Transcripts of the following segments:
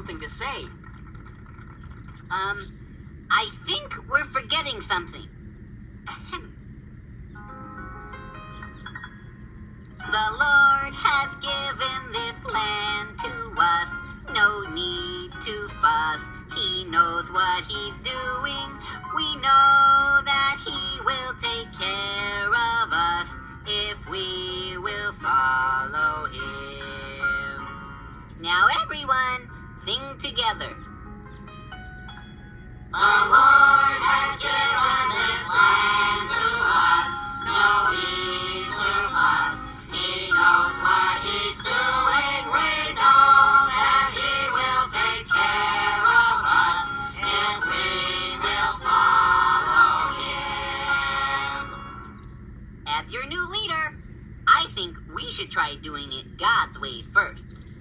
something to say. I think we're forgetting something. Ahem. The Lord hath given this land to us, no need to fuss. He knows what he's doing. We know that he will take care of us if we will follow him. Now everyone, sing together. The Lord has given this land to us, no need to fuss. He knows what he's doing. We know that he will take care of us if we will follow him. As your new leader, I think we should try doing it God's way first.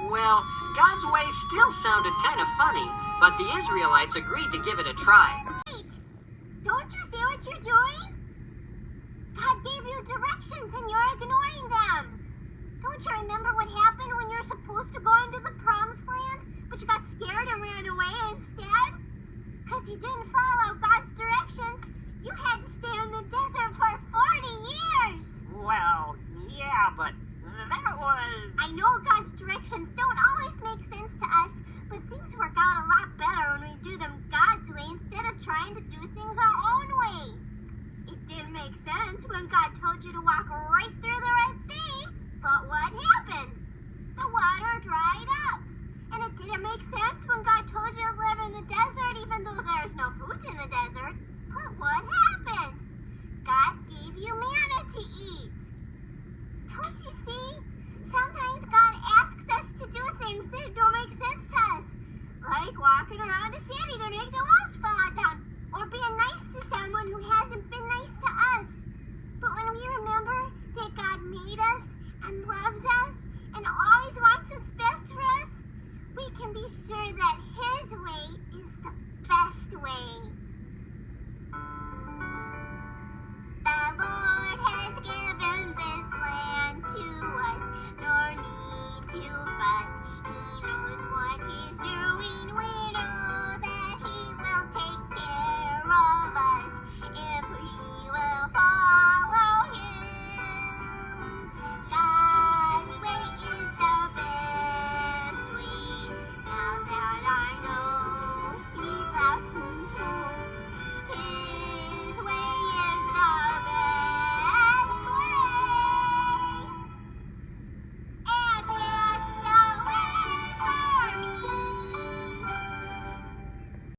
Well, God's way still sounded kind of funny, but the Israelites agreed to give it a try. Wait! Don't you see what you're doing? God gave you directions and you're ignoring them. Don't you remember what happened when you're supposed to go into the promised land, but you got scared and ran away instead? Because you didn't follow God's directions, you had to stay in the desert for 40 years. Well, yeah, but that was... I know God's directions don't always make sense to us, but things work out a lot better when we do them God's way instead of trying to do things our own way. It didn't make sense when God told you to walk right through the Red Sea, but what happened? The water dried up. And it didn't make sense when God told you to live in the desert even though there's no food in the desert, but what happened? God gave you